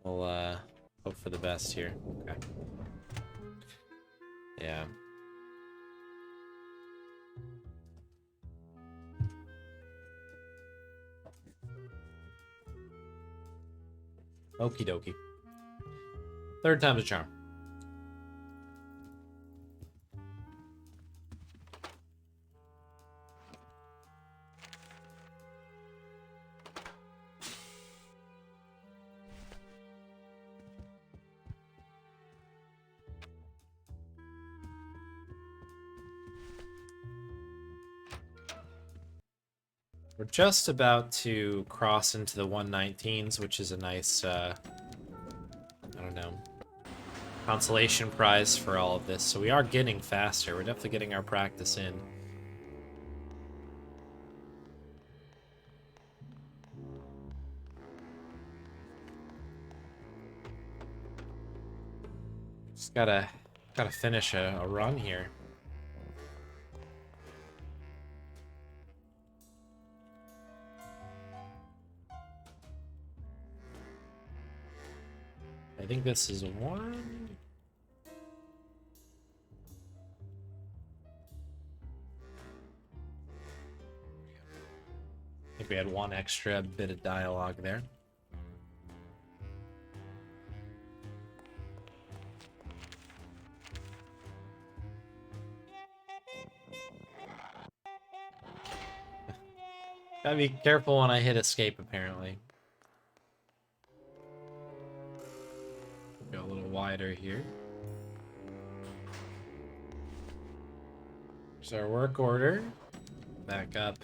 We'll hope for the best here. Okay. Yeah. Okie dokie. Third time's a charm. We're just about to cross into the 119s, which is a nice, I don't know, consolation prize for all of this. So we are getting faster. We're definitely getting our practice in. Just gotta finish a run here. I think this is one. I think we had one extra bit of dialogue there. Gotta be careful when I hit escape, apparently. Go a little wider here. There's our work order. Back up.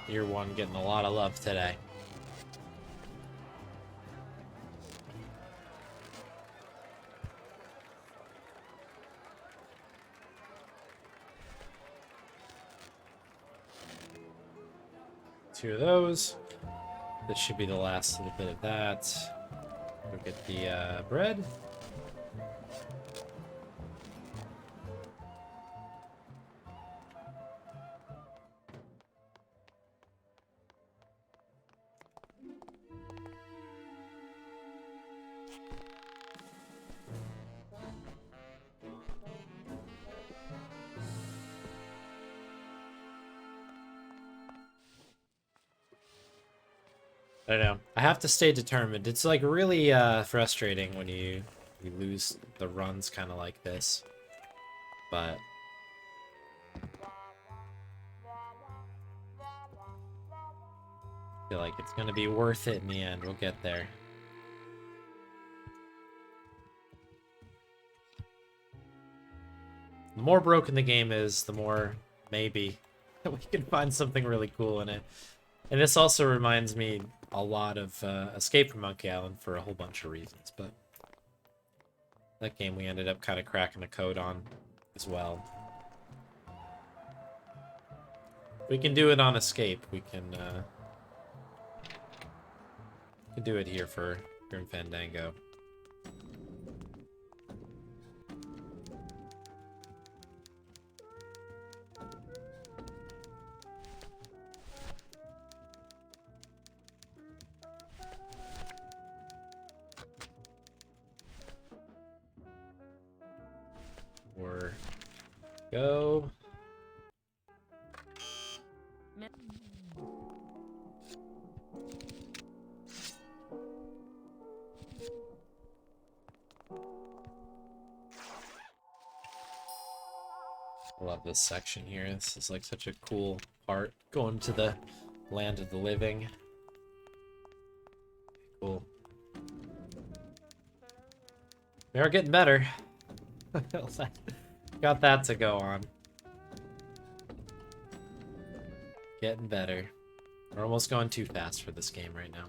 Year one getting a lot of love today. Two of those. This should be the last little bit of that. Go get the bread. I don't know. I have to stay determined. It's like really frustrating when you lose the runs kind of like this. But I feel like it's gonna be worth it in the end. We'll get there. The more broken the game is, the more maybe we can find something really cool in it. And this also reminds me a lot of Escape from Monkey Island for a whole bunch of reasons, but that game we ended up kind of cracking the code on as well. We can do it on Escape. We can do it here for Grim Fandango. Or go. I love this section here. This is like such a cool part. Going to the land of the living. Cool. We are getting better. Got that to go on. Getting better. We're almost going too fast for this game right now.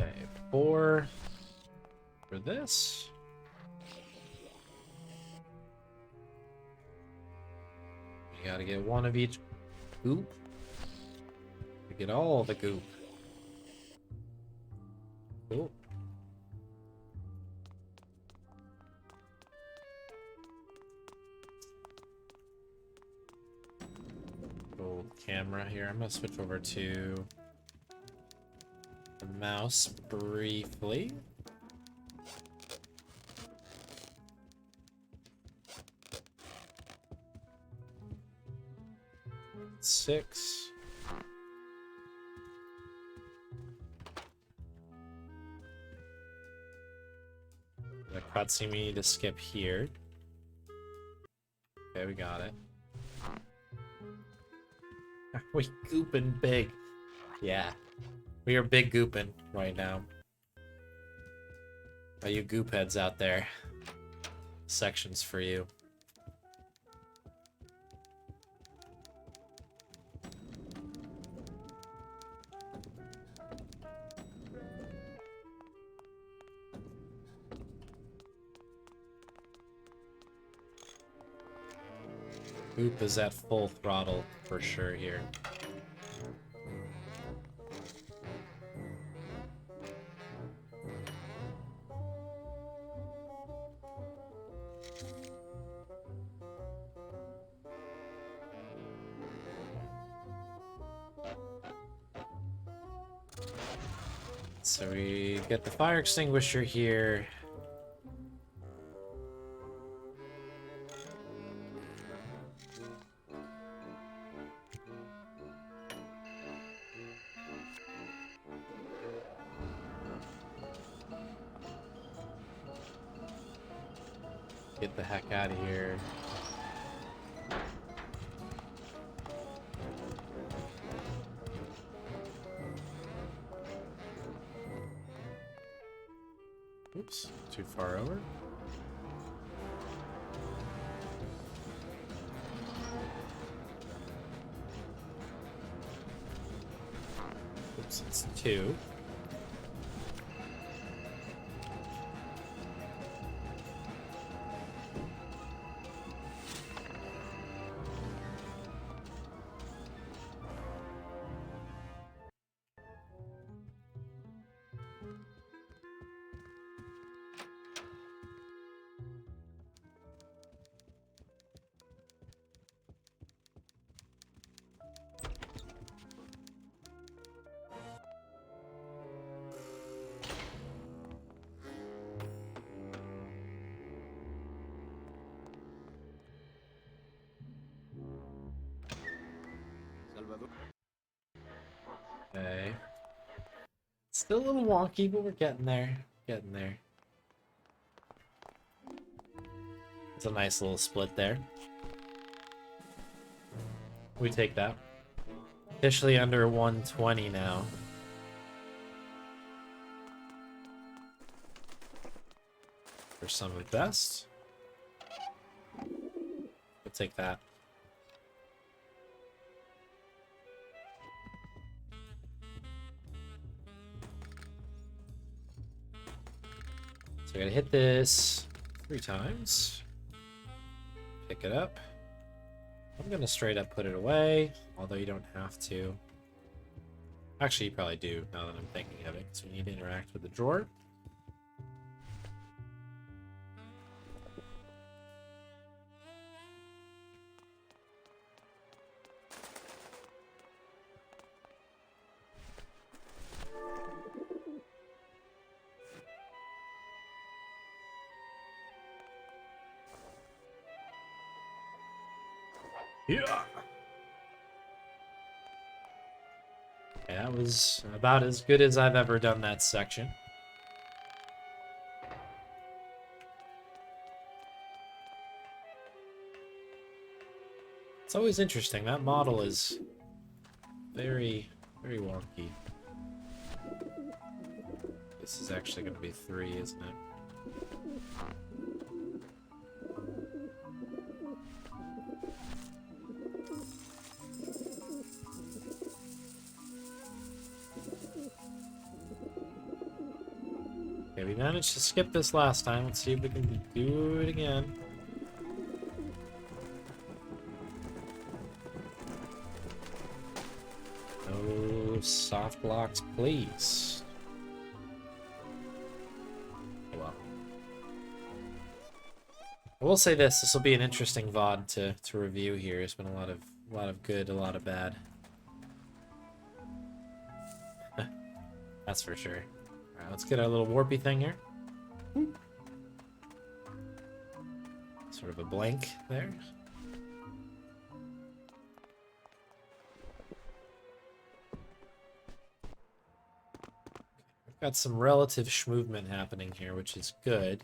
Okay, 4 for this. You gotta get one of each goop. You get all the goop. Cool. Old camera here. I'm gonna switch over to the mouse briefly. Six. The cutscene we need to skip here. Okay, we got it. We gooping big. Yeah. We are big gooping right now. Are you goop heads out there? Sections for you. Goop is at full throttle for sure here. So we get the fire extinguisher here. Get the heck out of here. Oops, too far over. Oops, it's 2. Okay. Still a little wonky, but we're getting there. Getting there. It's a nice little split there. We take that. Officially under 120 now. For some of the best. We'll take that. So I gotta hit this 3 times. Pick it up. I'm gonna straight up put it away, although you don't have to. Actually, you probably do, now that I'm thinking of it, because we need to interact with the drawer. Yeah. Okay, that was about as good as I've ever done that section. It's always interesting. That model is very, very wonky. This is actually going to be 3, isn't it? Okay, we managed to skip this last time. Let's see if we can do it again. No soft blocks, please. Oh, well. I will say this will be an interesting VOD to review here. There's been a lot of good, a lot of bad. That's for sure. Alright, let's get our little warpy thing here. Sort of a blank there. We've got some relative movement happening here, which is good.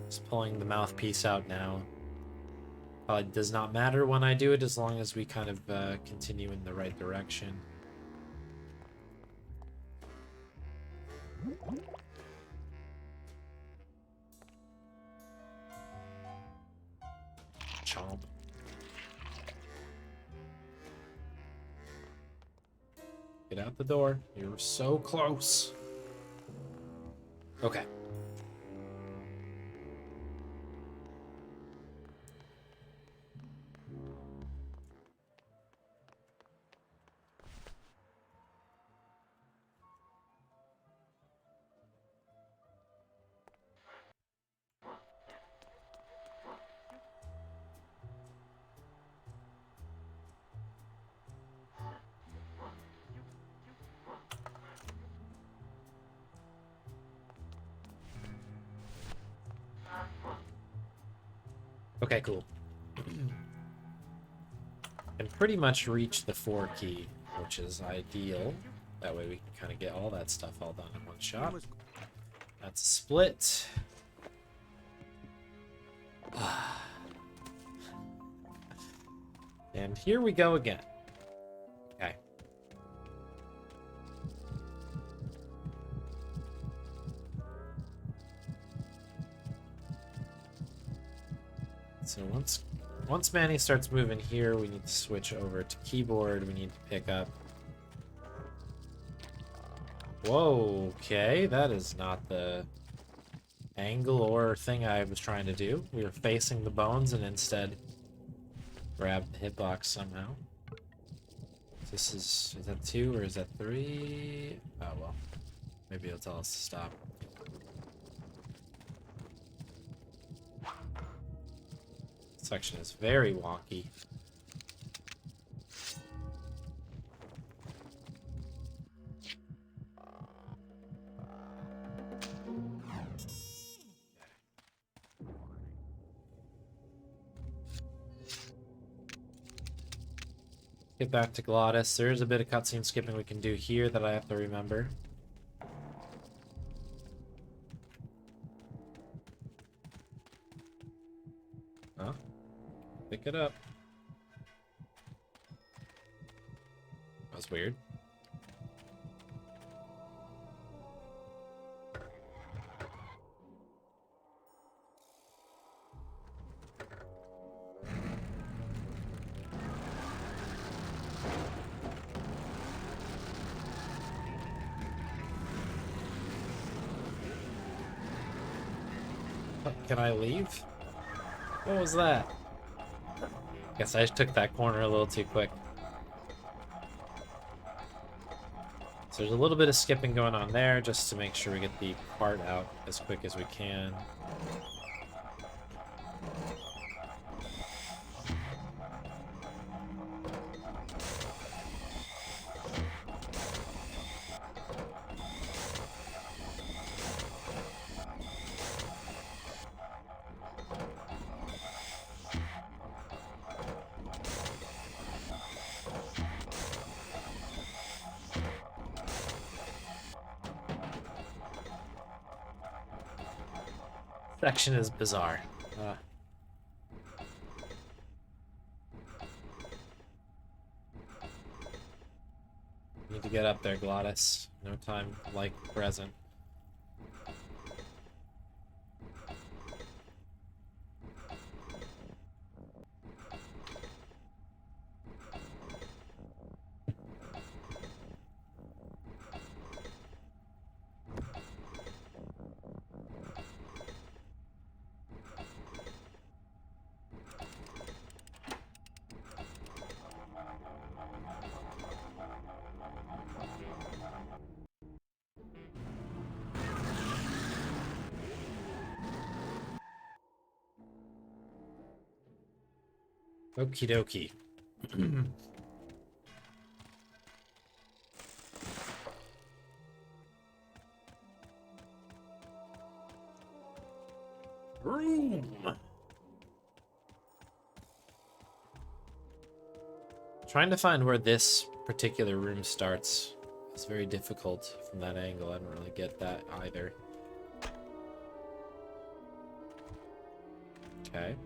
Just pulling the mouthpiece out now. It does not matter when I do it, as long as we kind of continue in the right direction. Chomp. Get out the door. You're so close. Okay. Okay, cool. And pretty much reach the 4 key, which is ideal. That way we can kind of get all that stuff all done in one shot. That's a split. And here we go again. Okay. So once Manny starts moving here, we need to switch over to keyboard. We need to pick up. Whoa, okay, that is not the angle or thing I was trying to do. We were facing the bones and instead grabbed the hitbox somehow. This is that 2 or is that 3? Oh well, maybe it'll tell us to stop. Section is very wonky. Get back to Glottis. There's a bit of cutscene skipping we can do here that I have to remember. Huh? Pick it up. That was weird. Can I leave? What was that? Guess I just took that corner a little too quick. So there's a little bit of skipping going on there just to make sure we get the part out as quick as we can. Section is bizarre. Need to get up there, Glottis. No time like present. Okie dokie. Room. Trying to find where this particular room starts is very difficult from that angle. I don't really get that either. Okay.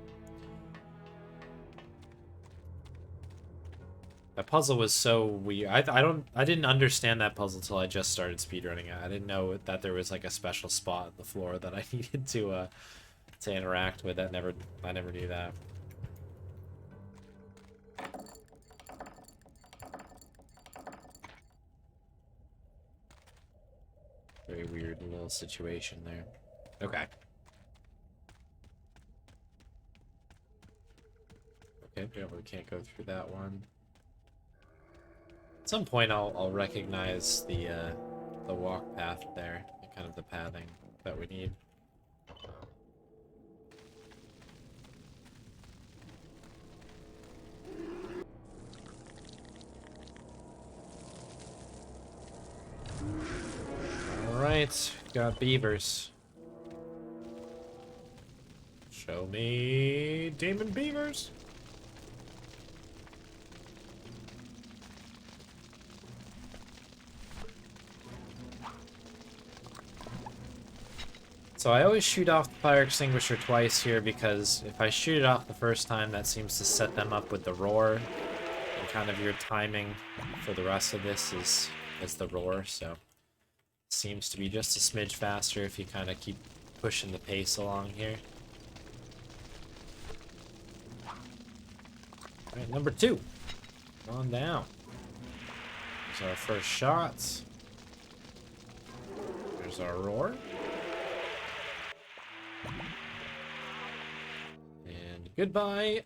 That puzzle was so weird. I didn't understand that puzzle till I just started speedrunning it. I didn't know that there was like a special spot on the floor that I needed to interact with. I never knew that. Very weird little situation there. Okay. Okay, we can't go through that one. At some point, I'll recognize the walk path there, and kind of the pathing that we need. All right, got beavers. Show me demon beavers. So I always shoot off the fire extinguisher twice here because if I shoot it off the first time, that seems to set them up with the roar. And kind of your timing for the rest of this is the roar, so it seems to be just a smidge faster if you kind of keep pushing the pace along here. Alright, number 2. On down. There's our first shots. There's our roar. And goodbye,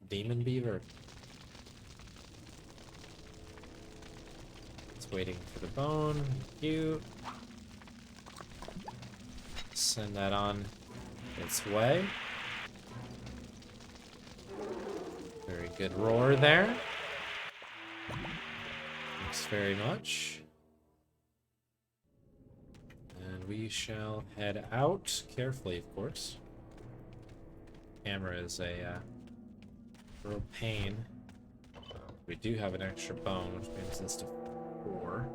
Demon Beaver. It's waiting for the bone. Cute. Send that on its way. Very good roar there. Thanks very much. And we shall head out carefully, of course. Camera is a real pain. We do have an extra bone, which brings this to 4.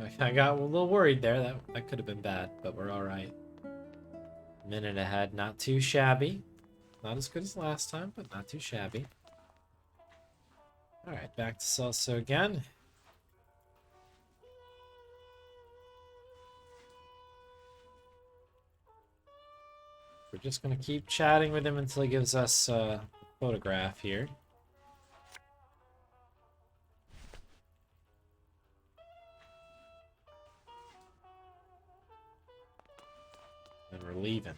Okay, I got a little worried there. That could have been bad, but we're all right. Minute ahead, not too shabby. Not as good as last time, but not too shabby. All right, back to Salsa again. We're just gonna keep chatting with him until he gives us a photograph here. And we're leaving.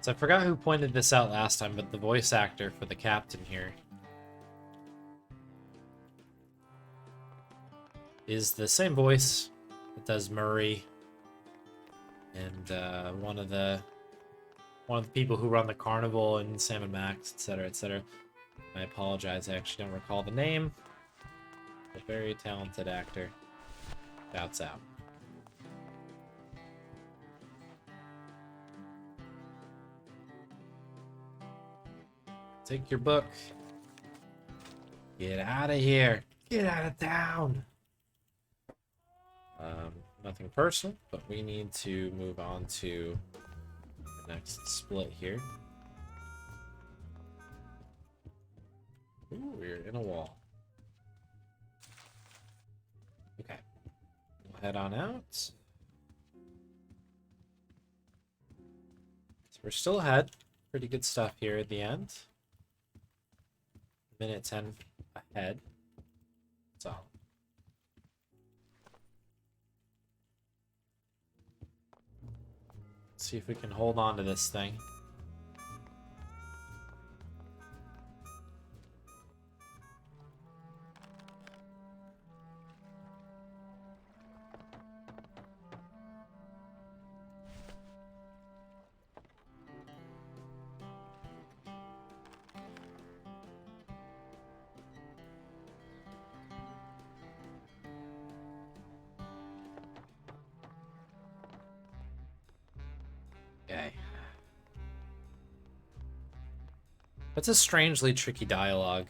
So I forgot who pointed this out last time, but the voice actor for the captain here is the same voice that does Murray and one of the people who run the carnival and Sam and Max, etc., etc. I apologize, I actually don't recall the name. A very talented actor. Shouts out. Take your book. Get out of here. Get out of town. Nothing personal, but we need to move on to the next split here. Ooh, we're in a wall. Okay. We'll head on out. So we're still ahead. Pretty good stuff here at the end. Minute 10 ahead. So. See if we can hold on to this thing. Okay. That's a strangely tricky dialogue.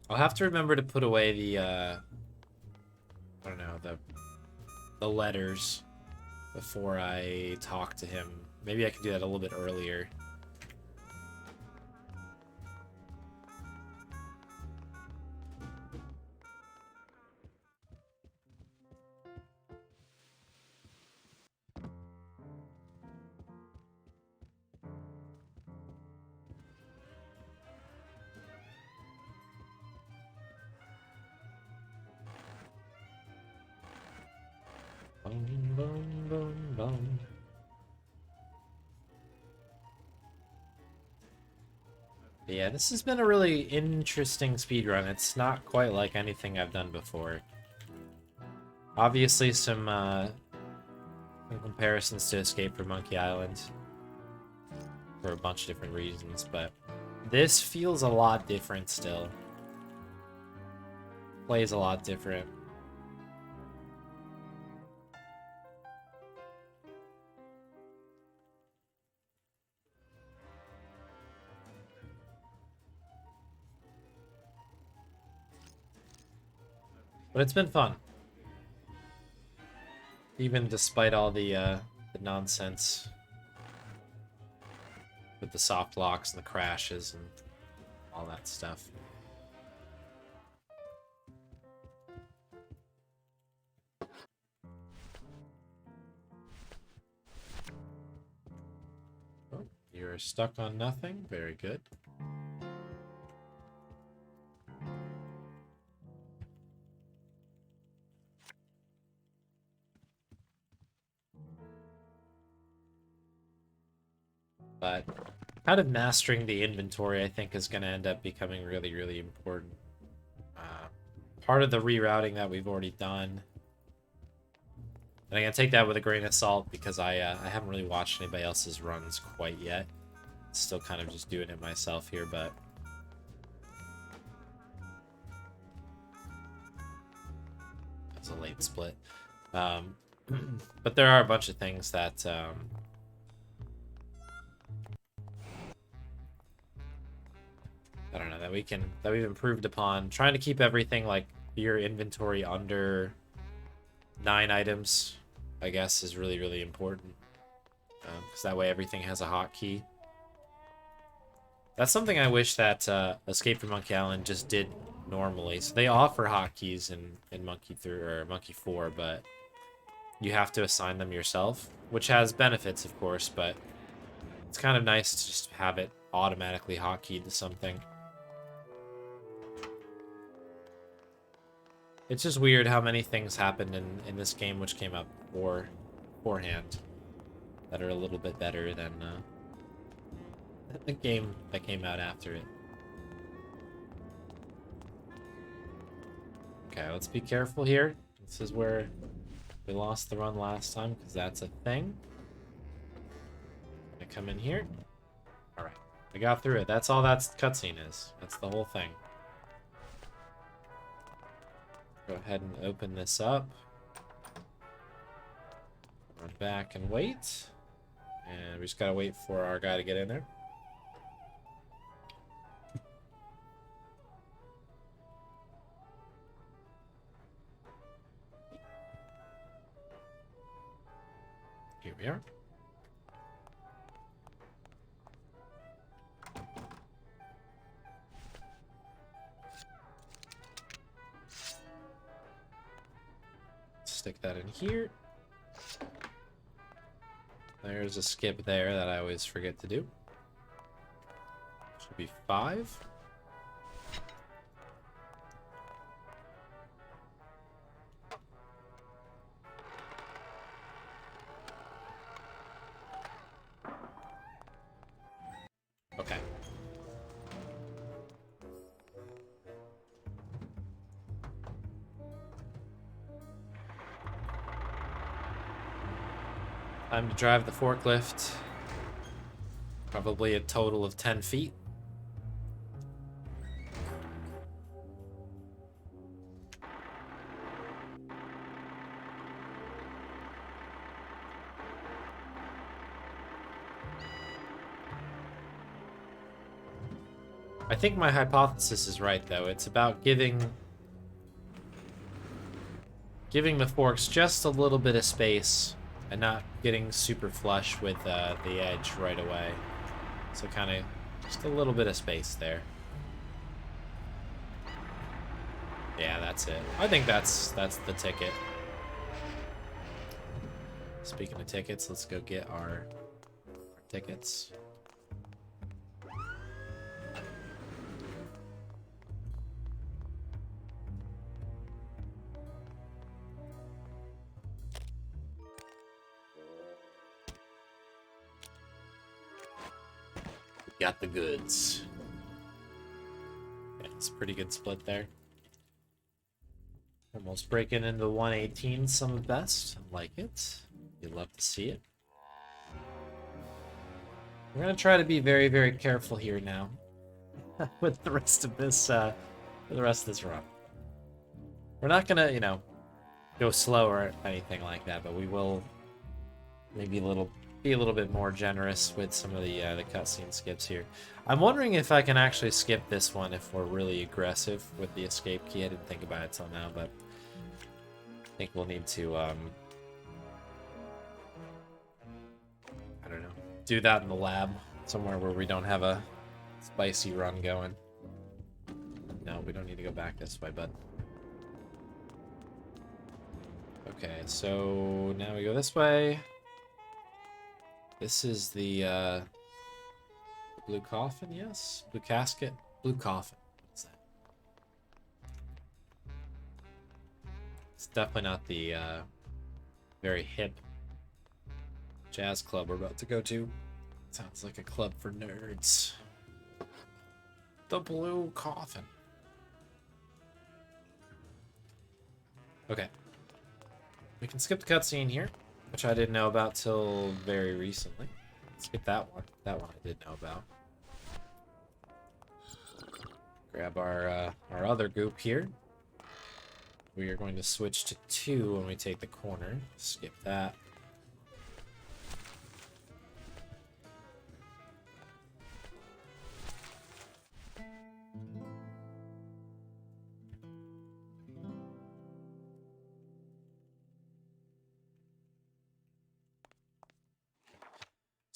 I'll have to remember to put away the, I don't know, the letters before I talk to him. Maybe I can do that a little bit earlier. Boom, boom, boom, boom. Yeah, this has been a really interesting speedrun. It's not quite like anything I've done before. Obviously, some comparisons to Escape from Monkey Island for a bunch of different reasons, but this feels a lot different still. Plays a lot different. But it's been fun. Even despite all the nonsense with the soft locks and the crashes and all that stuff. Oh, you're stuck on nothing. Very good. But kind of mastering the inventory, I think, is going to end up becoming really, really important. Part of the rerouting that we've already done. And I'm going to take that with a grain of salt because I haven't really watched anybody else's runs quite yet. Still kind of just doing it myself here, but... That's a late split. But there are a bunch of things that... I don't know, that we've improved upon. Trying to keep everything, like, your inventory under 9 items, I guess, is really, really important. Because that way everything has a hotkey. That's something I wish that Escape from Monkey Island just did normally. So they offer hotkeys in Monkey 3 or Monkey 4, but you have to assign them yourself, which has benefits, of course, but it's kind of nice to just have it automatically hotkeyed to something. It's just weird how many things happened in this game which came out beforehand that are a little bit better than the game that came out after it. Okay, let's be careful here. This is where we lost the run last time, because that's a thing. Gonna come in here. Alright, we got through it. That's all that cutscene is. That's the whole thing. Go ahead and open this up. Run back and wait. And we just gotta wait for our guy to get in there. Here we are. Stick that in here. There's a skip there that I always forget to do. Should be 5. Okay. Time to drive the forklift. Probably a total of 10 feet. I think my hypothesis is right, though. It's about giving the forks just a little bit of space and not getting super flush with the edge right away. So kind of just a little bit of space there. Yeah, that's it. I think that's the ticket. Speaking of tickets, let's go get our tickets. Got the goods. Yeah, it's a pretty good split there. Almost breaking into 118 some of best. I like it. You'd love to see it. We're gonna try to be very, very careful here now with the rest of this run. We're not gonna, you know, go slow or anything like that, but we will maybe be a little bit more generous with some of the cutscene skips here. I'm wondering if I can actually skip this one if we're really aggressive with the escape key. I didn't think about it till now, but I think we'll need to I don't know, do that in the lab somewhere where we don't have a spicy run going. No, we don't need to go back this way, bud. Okay, so now we go this way. This is the Blue Coffin, yes? Blue Casket? Blue Coffin. What's that? It's definitely not the very hip jazz club we're about to go to. Sounds like a club for nerds. The Blue Coffin. Okay. We can skip the cutscene here, which I didn't know about till very recently. Skip that one. That one I did know about. Grab our other goop here. We are going to switch to 2 when we take the corner. Skip that.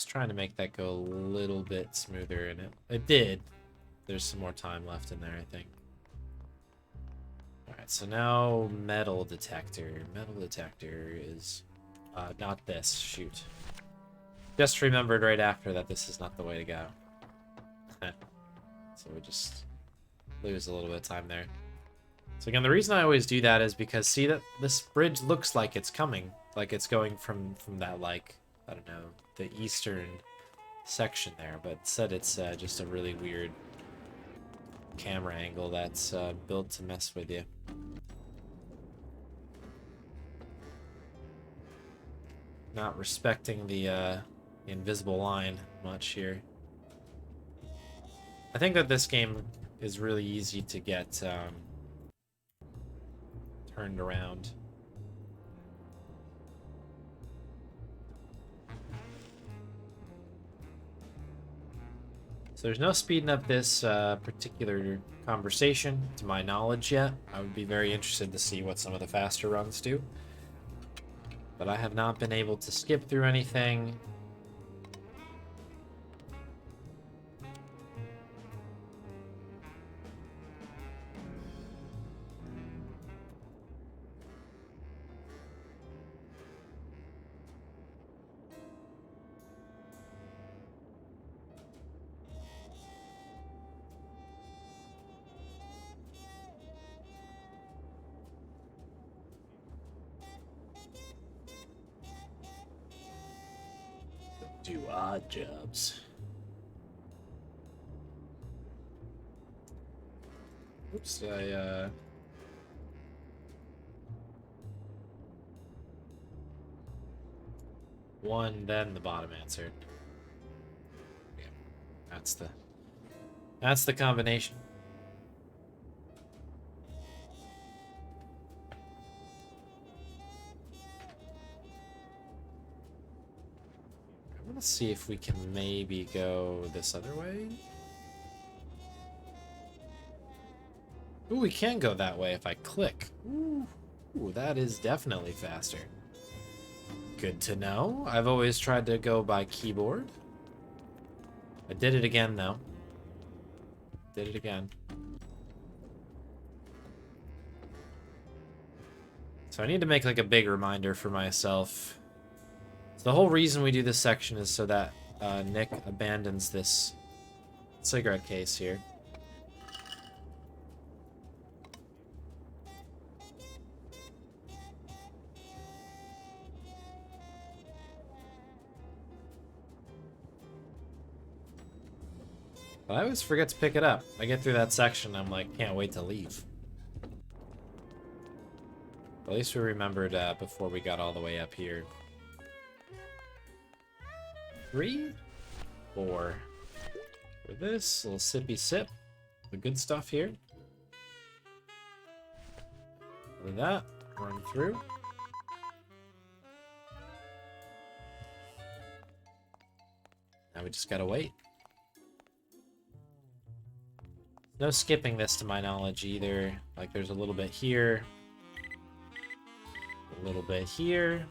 Trying to make that go a little bit smoother, and it did. There's some more time left in there, I think. Alright, so now metal detector. Metal detector is not this. Shoot. Just remembered right after that this is not the way to go. So we just lose a little bit of time there. So again, the reason I always do that is because see that this bridge looks like it's coming, like it's going from that, like, I don't know, the eastern section there, but instead it's just a really weird camera angle that's built to mess with you. not respecting the invisible line much here. I think that this game is really easy to get turned around. So there's no speeding up this particular conversation, to my knowledge, yet. I would be very interested to see what some of the faster runs do. But I have not been able to skip through anything. Do odd jobs. Oops, one, then the bottom answered. Yeah, that's the combination. I'm gonna see if we can maybe go this other way. Ooh, we can go that way if I click. Ooh, that is definitely faster. Good to know. I've always tried to go by keyboard. I did it again, though. Did it again. So I need to make like a big reminder for myself. So the whole reason we do this section is so that Nick abandons this cigarette case here. But I always forget to pick it up. I get through that section, I'm like, can't wait to leave. At least we remembered before we got all the way up here. 3, 4. For this, little sippy sip. The good stuff here. With that, run through. Now we just gotta wait. No skipping this to my knowledge either. Like there's a little bit here. A little bit here.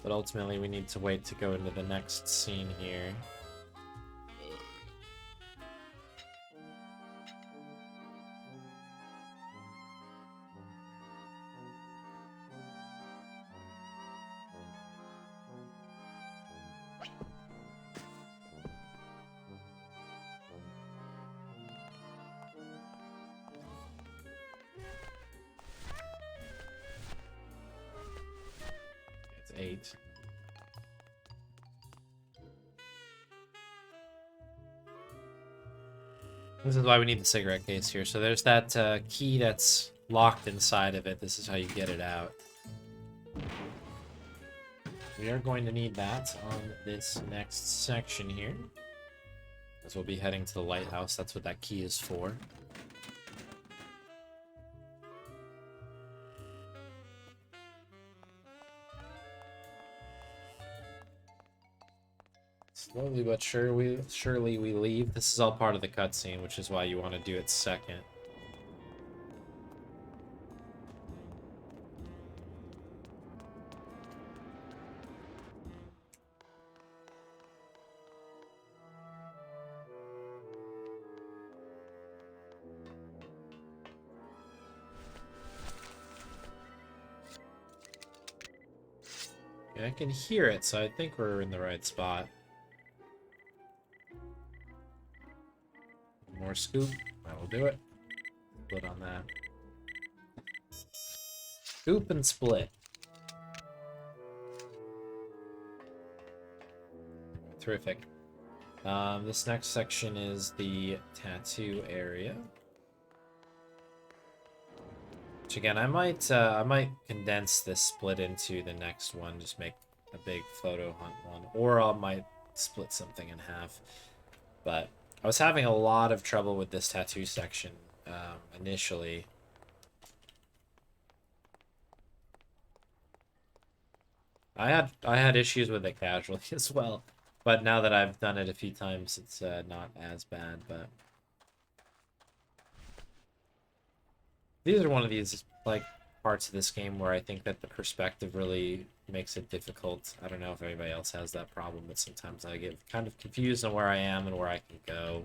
But ultimately we need to wait to go into the next scene here. It's 8. This is why we need the cigarette case here. So there's that key that's locked inside of it. This is how you get it out. We are going to need that on this next section here. As we'll be heading to the lighthouse. That's what that key is for. Slowly but surely we leave. This is all part of the cutscene, which is why you want to do it second. Okay, I can hear it, so I think we're in the right spot. More scoop. That will do it. Split on that. Scoop and split. Terrific. This next section is the tattoo area. Which again, I might condense this split into the next one, just make a big photo hunt one, or I might split something in half. But I was having a lot of trouble with this tattoo section initially. I had issues with it casually as well, but now that I've done it a few times, it's not as bad. But these are one of these like parts of this game where I think that the perspective really makes it difficult. I don't know if anybody else has that problem, but sometimes I get kind of confused on where I am and where I can go.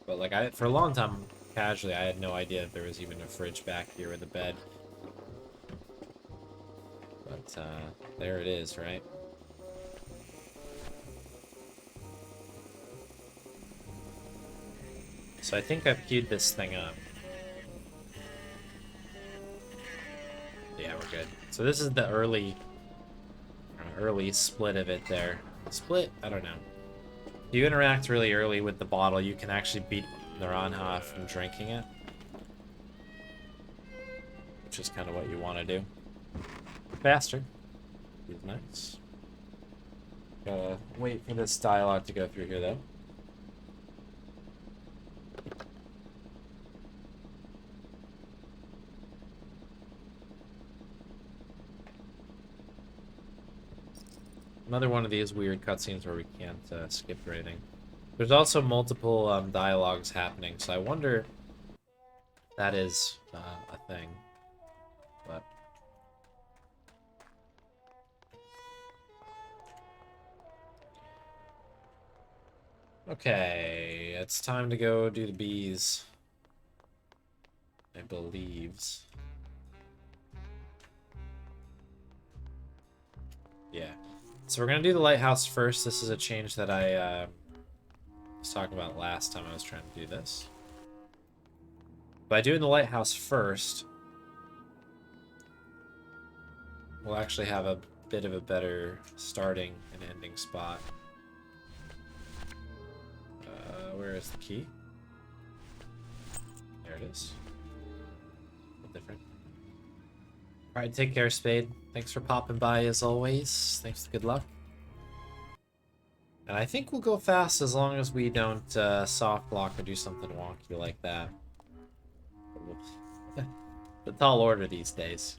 But like for a long time, casually, I had no idea if there was even a fridge back here with a bed. But there it is, right? So I think I've queued this thing up. Yeah, we're good. So this is the early split of it there. Split? I don't know. If you interact really early with the bottle, you can actually beat Naranja from drinking it. Which is kind of what you want to do. Faster. Is nice. Gotta wait for this dialogue to go through here, though. Another one of these weird cutscenes where we can't skip or anything. There's also multiple dialogues happening, so I wonder if that is a thing. But okay, it's time to go do the bees. I believes. Yeah. So we're gonna do the lighthouse first. This is a change that I was talking about last time I was trying to do this. By doing the lighthouse first, we'll actually have a bit of a better starting and ending spot. Where is the key? There it is. A little different. Alright, take care, Spade. Thanks for popping by as always. Thanks, good luck. And I think we'll go fast as long as we don't soft lock or do something wonky like that. The tall order these days.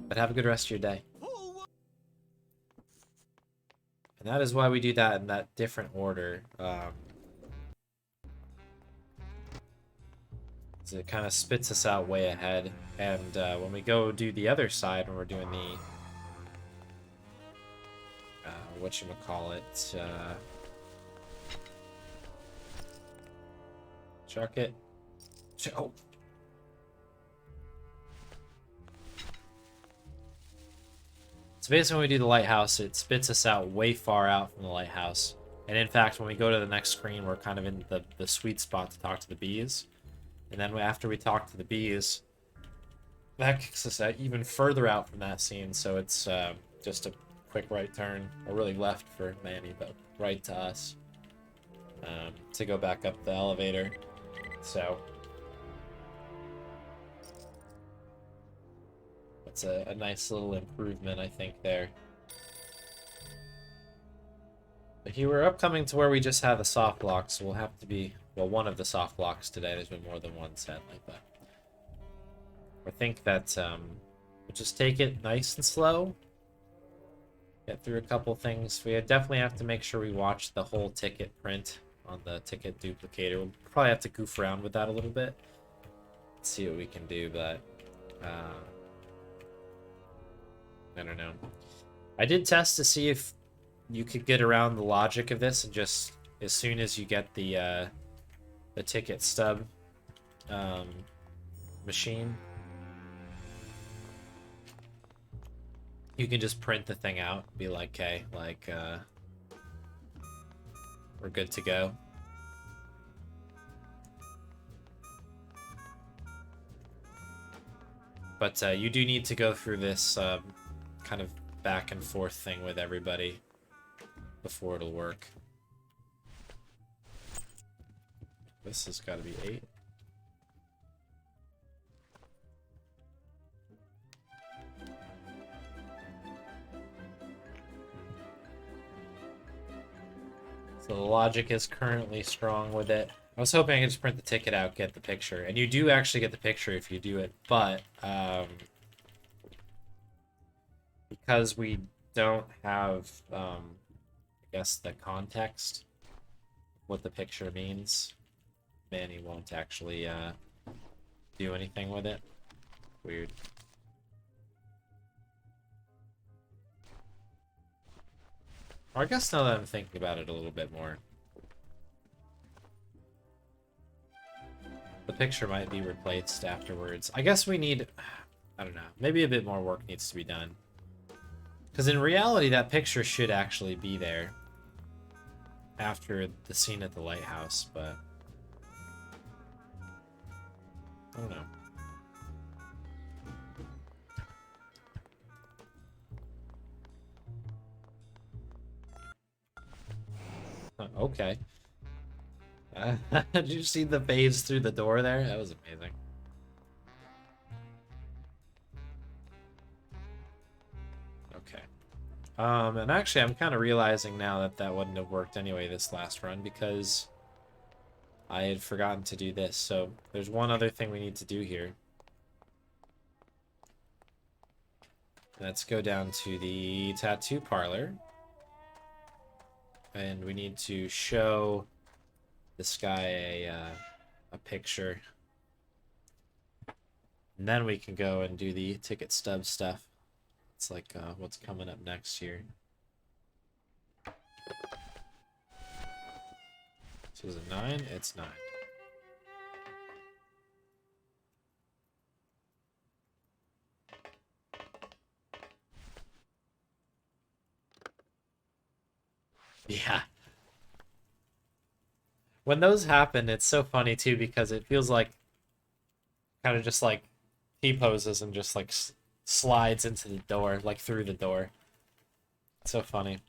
But have a good rest of your day. And that is why we do that in that different order. So it kind of spits us out way ahead. And when we go do the other side, when we're doing the... whatchamacallit? Chuck it. Oh. So basically when we do the lighthouse, it spits us out way far out from the lighthouse. And in fact, when we go to the next screen, we're kind of in the sweet spot to talk to the bees. And then after we talk to the bees, that kicks us out even further out from that scene. So it's just a quick right turn, or really left for Manny, but right to us to go back up the elevator. So it's a nice little improvement, I think, there. But here we're upcoming to where we just have the soft lock, so we'll have to be, well, one of the soft locks today. There's been more than one, sadly, but I think that we'll just take it nice and slow. Get through a couple things. We definitely have to make sure we watch the whole ticket print on the ticket duplicator. We'll probably have to goof around with that a little bit. See what we can do, but I don't know. I did test to see if you could get around the logic of this and just, as soon as you get the ticket stub machine, you can just print the thing out, be like, okay, like, we're good to go. But you do need to go through this kind of back and forth thing with everybody before it'll work. This has got to be 8. So the logic is currently strong with it. I was hoping I could just print the ticket out, get the picture. And you do actually get the picture if you do it, but because we don't have, I guess, the context, what the picture means, Manny won't actually do anything with it. Weird. Or I guess now that I'm thinking about it a little bit more, the picture might be replaced afterwards. I guess we need, I don't know, maybe a bit more work needs to be done. Because in reality, that picture should actually be there after the scene at the lighthouse, but I don't know. Okay. Did you see the phase through the door there? That was amazing. Okay. And actually, I'm kind of realizing now that that wouldn't have worked anyway this last run because I had forgotten to do this. So there's one other thing we need to do here. Let's go down to the tattoo parlor. And we need to show this guy a picture. And then we can go and do the ticket stub stuff. It's like what's coming up next here. So is it 9? It's 9. Yeah. When those happen, it's so funny too because it feels like kind of just like T-poses and just like slides into the door, like through the door. It's so funny.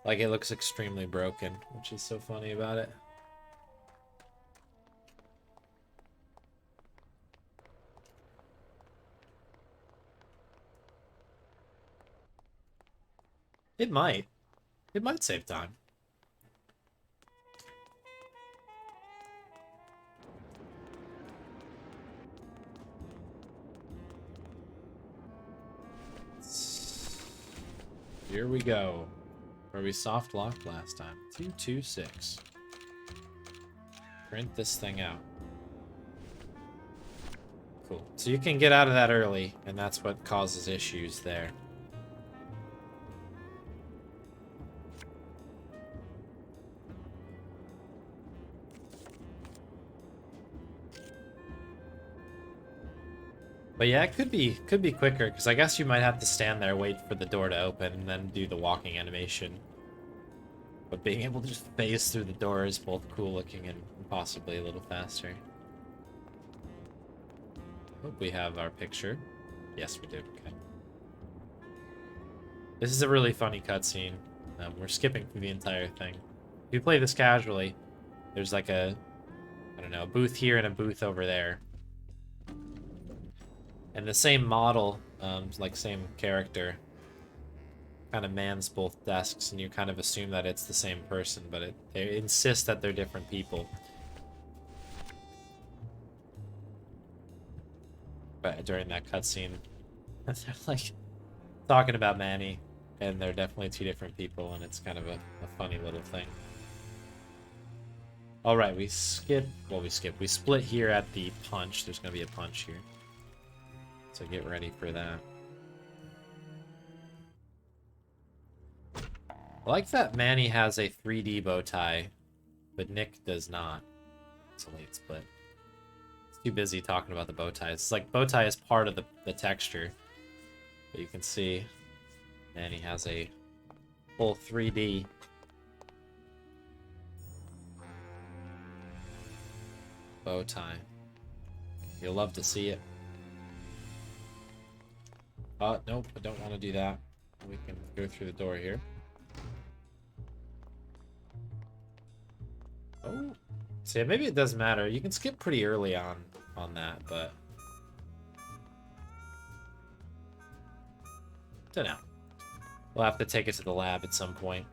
Like it looks extremely broken, which is so funny about it. It might. It might save time. Here we go. Where we soft locked last time. 226. Print this thing out. Cool. So you can get out of that early, and that's what causes issues there. But yeah, it could be quicker, because I guess you might have to stand there, wait for the door to open, and then do the walking animation. But being able to just phase through the door is both cool looking and possibly a little faster. Hope we have our picture. Yes, we do. Okay. This is a really funny cutscene. We're skipping through the entire thing. If you play this casually, there's like a, I don't know, a booth here and a booth over there. And the same model, like same character, kind of mans both desks, and you kind of assume that it's the same person, but they insist that they're different people. But during that cutscene, they're like talking about Manny, and they're definitely two different people, and it's kind of a funny little thing. All right, we split here at the punch. There's gonna be a punch here, so get ready for that. I like that Manny has a 3D bow tie, but Nick does not. It's a late split. It's too busy talking about the bow tie. It's like bow tie is part of the texture, but you can see Manny has a full 3D. Bow tie. You'll love to see it. Nope, I don't want to do that. We can go through the door here. Oh, so yeah, maybe it does matter. You can skip pretty early on that, but don't know. We'll have to take it to the lab at some point.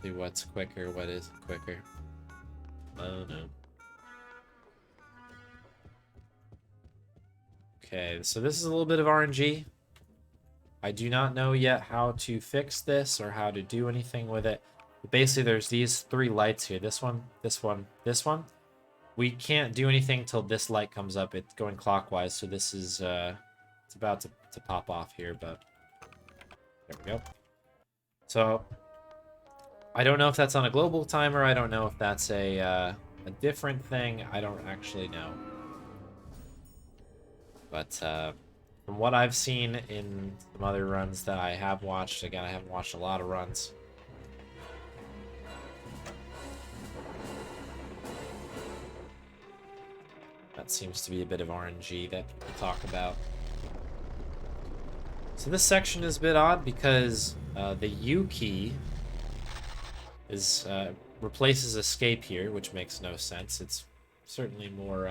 See what's quicker, what is quicker. Oh no. Okay, so this is a little bit of RNG. I do not know yet how to fix this or how to do anything with it. But basically, there's these 3 lights here. This one, this one, this one. We can't do anything till this light comes up. It's going clockwise, so this is it's about to pop off here, but there we go. So I don't know if that's on a global timer. I don't know if that's a different thing. I don't actually know. But from what I've seen in some other runs that I have watched, again, I haven't watched a lot of runs. That seems to be a bit of RNG that people talk about. So this section is a bit odd because the U key is replaces escape here, which makes no sense. It's certainly more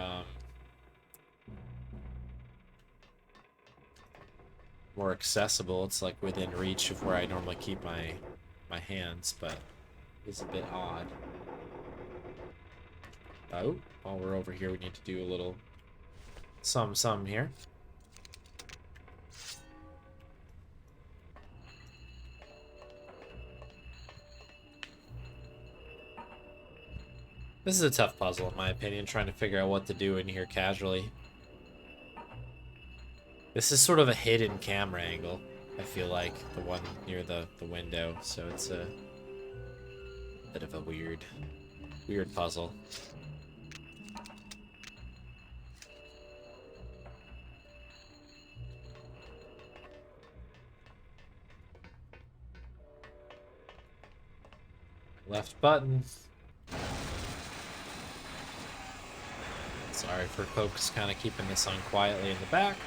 more accessible. It's like within reach of where I normally keep my hands, but it's a bit odd. Oh, while we're over here, we need to do a little some here. This is a tough puzzle, in my opinion, trying to figure out what to do in here casually. This is sort of a hidden camera angle, I feel like, the one near the window, so it's a bit of a weird puzzle. Left button. Sorry for folks kind of keeping this on quietly in the back,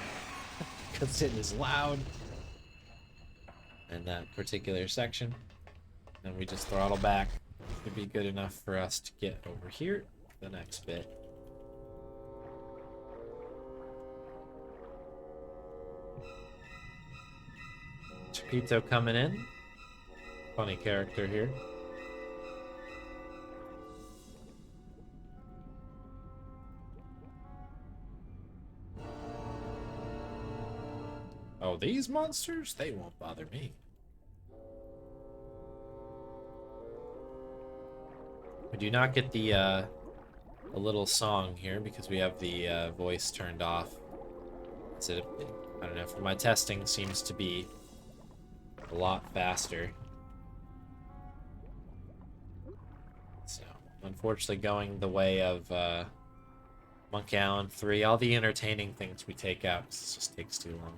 because it is loud in that particular section. And we just throttle back. Should be good enough for us to get over here, the next bit. Chapito coming in. Funny character here. Oh, these monsters? They won't bother me. We do not get the a little song here because we have the voice turned off. So it, I don't know, for my testing seems to be a lot faster. So, unfortunately going the way of Monkey Island 3. All the entertaining things we take out because it just takes too long.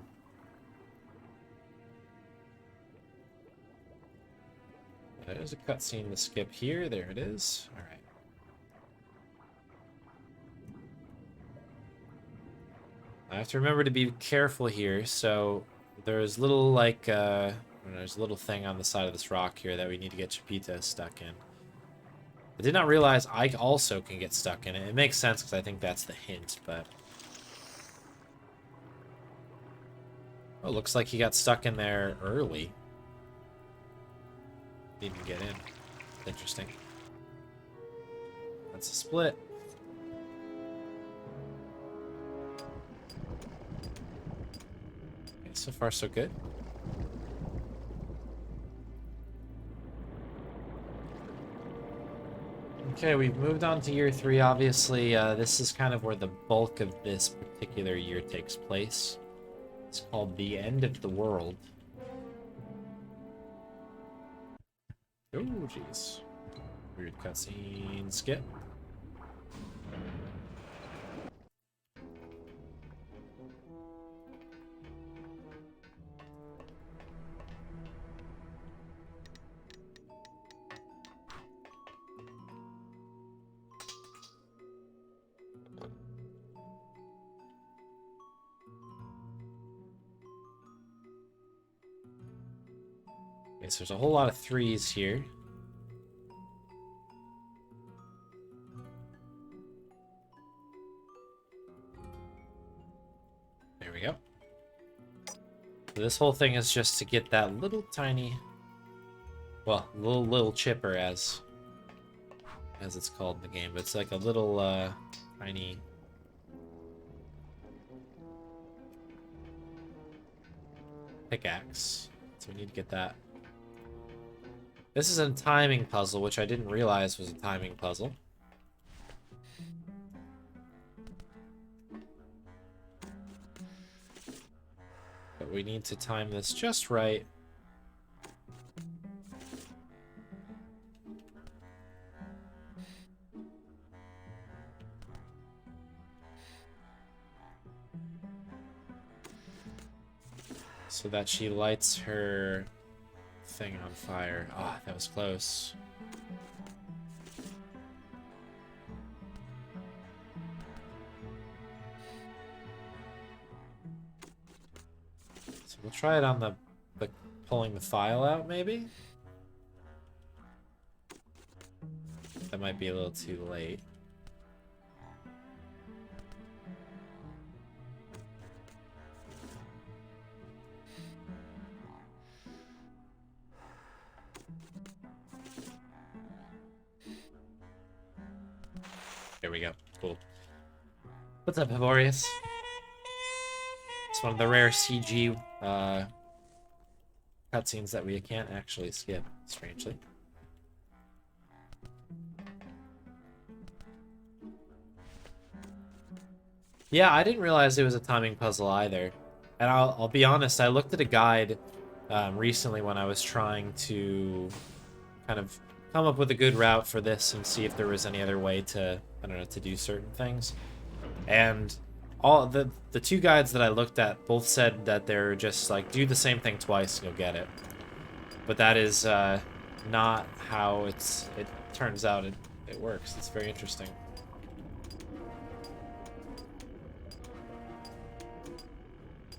There's a cutscene to skip here. There it is. All right. I have to remember to be careful here. So there's little like there's a little thing on the side of this rock here that we need to get Chapita stuck in. I did not realize I also can get stuck in it. It makes sense because I think that's the hint, but oh, looks like he got stuck in there early. Didn't even get in. Interesting. That's a split. Okay, so far so good. Okay, we've moved on to year 3. Obviously, this is kind of where the bulk of this particular year takes place. It's called The End of the World. Oh, jeez. Weird cutscene skip. Okay, so there's a whole lot of 3s here. There we go. So this whole thing is just to get that little tiny, well, little chipper as it's called in the game. But it's like a little tiny pickaxe. So we need to get that. This is a timing puzzle, which I didn't realize was a timing puzzle. But we need to time this just right. So that she lights her thing on fire. Ah, that was close. So we'll try it on the pulling the file out, maybe? That might be a little too late. There we go. Cool. What's up, Hevorius? It's one of the rare CG cutscenes that we can't actually skip, strangely. Yeah, I didn't realize it was a timing puzzle either. And I'll be honest, I looked at a guide recently when I was trying to kind of come up with a good route for this and see if there was any other way to, I don't know, to do certain things. And all the two guides that I looked at both said that they're just like, do the same thing twice and you'll get it. But that is not how it turns out it works. It's very interesting.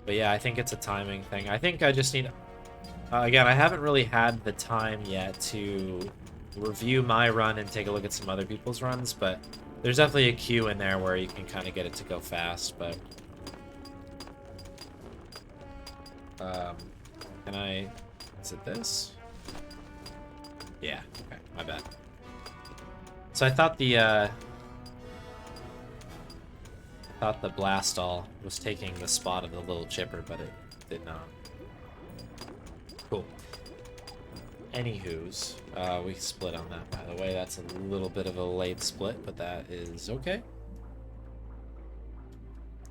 But yeah, I think it's a timing thing. I think I just need... again, I haven't really had the time yet to review my run and take a look at some other people's runs, but there's definitely a queue in there where you can kind of get it to go fast, but... can I... Is it this? Yeah, okay, my bad. So I thought the Blastall was taking the spot of the little chipper, but it did not. Cool. Anywho's, we split on that, by the way. That's a little bit of a late split, but that is okay.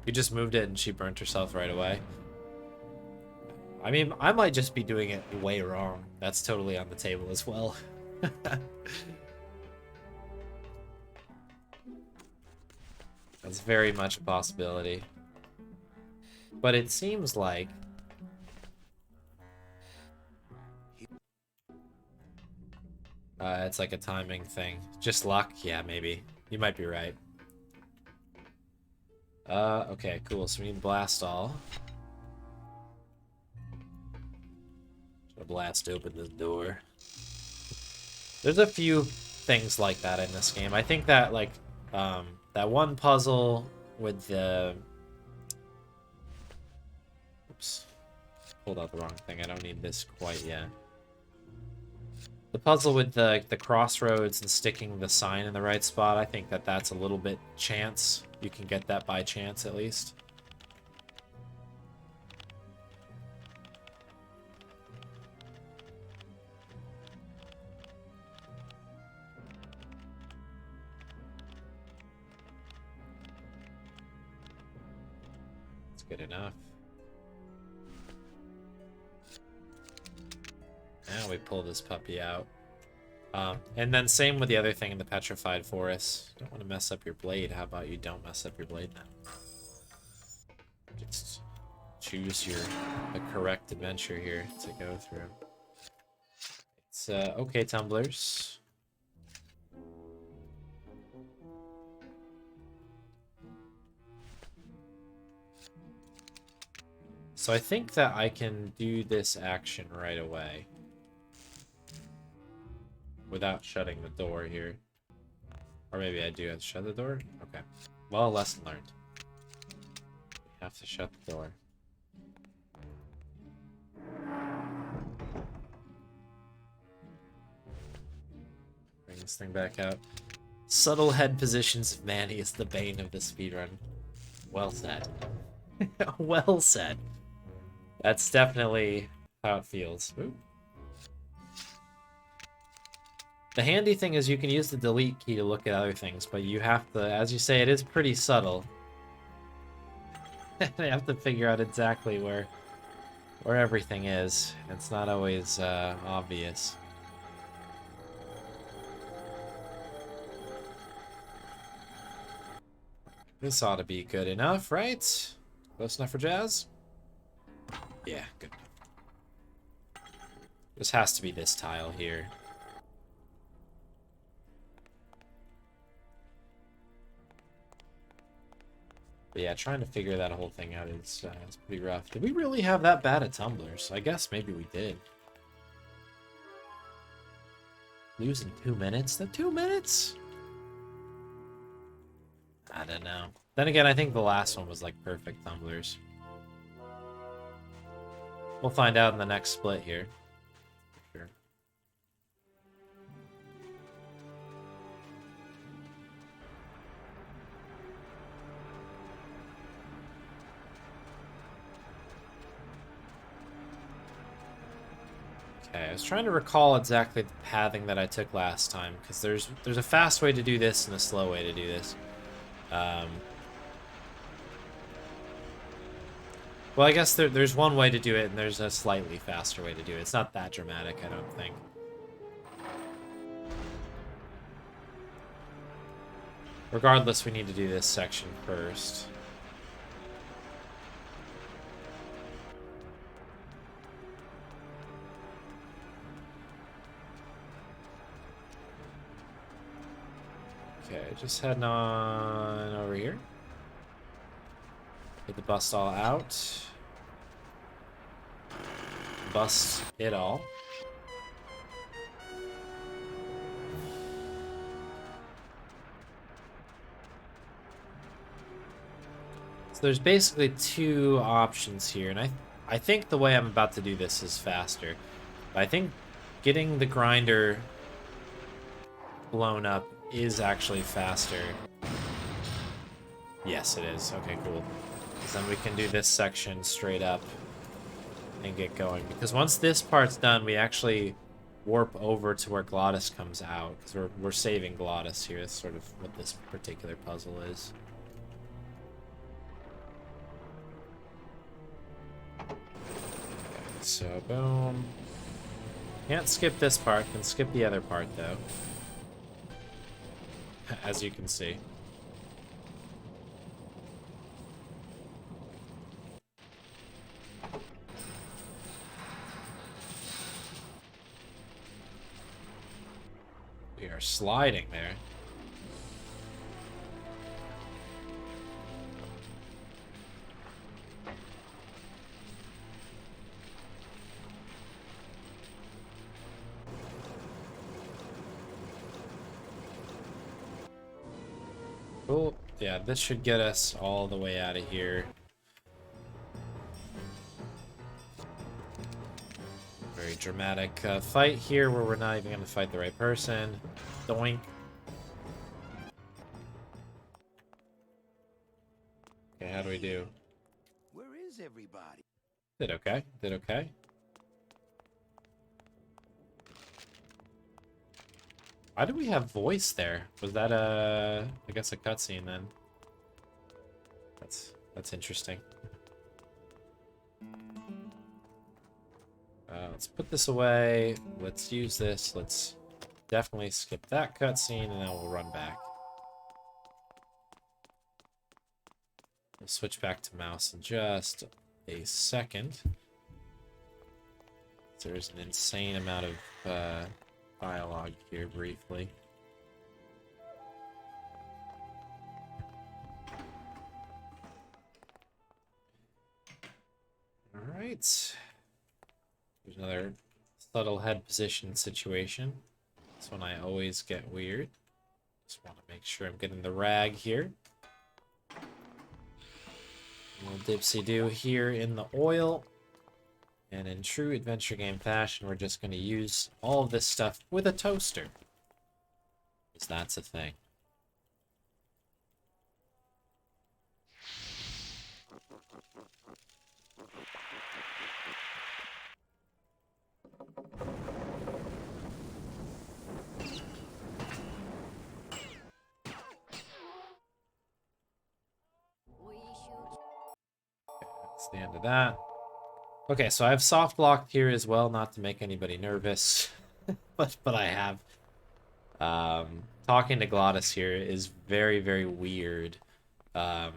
You just moved it and she burnt herself right away. I mean, I might just be doing it way wrong. That's totally on the table as well. That's very much a possibility. But it seems like... it's like a timing thing. Just luck? Yeah, maybe. You might be right. Okay, cool. So we need Blastall. Try to blast open this door. There's a few things like that in this game. I think that, like, that one puzzle with the... Oops. Pulled out the wrong thing. I don't need this quite yet. The puzzle with the crossroads and sticking the sign in the right spot, I think that that's a little bit chance. You can get that by chance, at least. That's good enough. Now we pull this puppy out. And then same with the other thing in the petrified forest. Don't want to mess up your blade. How about you don't mess up your blade now? Just choose the correct adventure here to go through. It's okay, tumblers. So I think that I can do this action right away. Without shutting the door here. Or maybe I do have to shut the door? Okay. Well, lesson learned. Have to shut the door. Bring this thing back out. Subtle head positions of Manny is the bane of the speedrun. Well said. Well said. That's definitely how it feels. Ooh. The handy thing is you can use the delete key to look at other things, but you have to, as you say, it is pretty subtle. You have to figure out exactly where everything is. It's not always obvious. This ought to be good enough, right? Close enough for Jazz? Yeah, good enough. This has to be this tile here. But yeah, trying to figure that whole thing out is pretty rough. Did we really have that bad at tumblers? I guess maybe we did. Losing 2 minutes? The 2 minutes? I don't know. Then again, I think the last one was like perfect tumblers. We'll find out in the next split here. For sure. Okay, I was trying to recall exactly the pathing that I took last time, because there's a fast way to do this and a slow way to do this. Well, I guess there's one way to do it, and there's a slightly faster way to do it. It's not that dramatic, I don't think. Regardless, we need to do this section first. Okay, just heading on over here. Get the bust all out. Bust it all. So there's basically two options here, and I think the way I'm about to do this is faster. But I think getting the grinder blown up is actually faster. Yes, it is. Okay, cool. Because then we can do this section straight up and get going. Because once this part's done, we actually warp over to where Glottis comes out. Because we're saving Glottis here. That's sort of what this particular puzzle is. Okay, so boom. Can't skip this part. Can skip the other part, though. As you can see. We are sliding there. Cool. Yeah, this should get us all the way out of here. Very dramatic fight here where we're not even going to fight the right person. Doink. Okay, how do we do? Where is everybody? Did okay. Did okay. Why do we have voice there? Was that I guess a cutscene then? That's interesting. Let's put this away. Let's use this. Let's definitely skip that cutscene, and then we'll run back. We'll switch back to mouse in just a second. There's an insane amount of dialogue here briefly. Alright. There's another subtle head position situation. This one I always get weird. Just want to make sure I'm getting the rag here. Little dipsy-do here in the oil. And in true adventure game fashion, we're just going to use all of this stuff with a toaster. Because that's a thing. That's the end of that. Okay, so I've soft locked here as well, not to make anybody nervous, but I have. Talking to Glottis here is very, very weird. I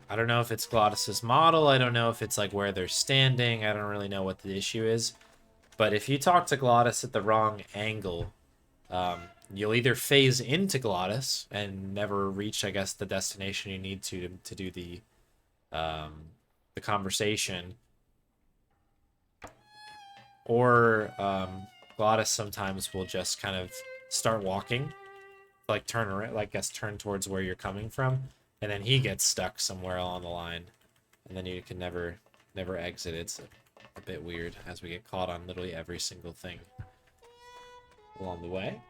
don't know if it's Glottis's model. I don't know if it's like where they're standing. I don't really know what the issue is. But if you talk to Glottis at the wrong angle, you'll either phase into Glottis and never reach, I guess, the destination you need to do the conversation, or Glottis sometimes will just kind of start walking, like turn around, like guess turn towards where you're coming from, and then he gets stuck somewhere along the line, and then you can never exit. It's a bit weird as we get caught on literally every single thing along the way.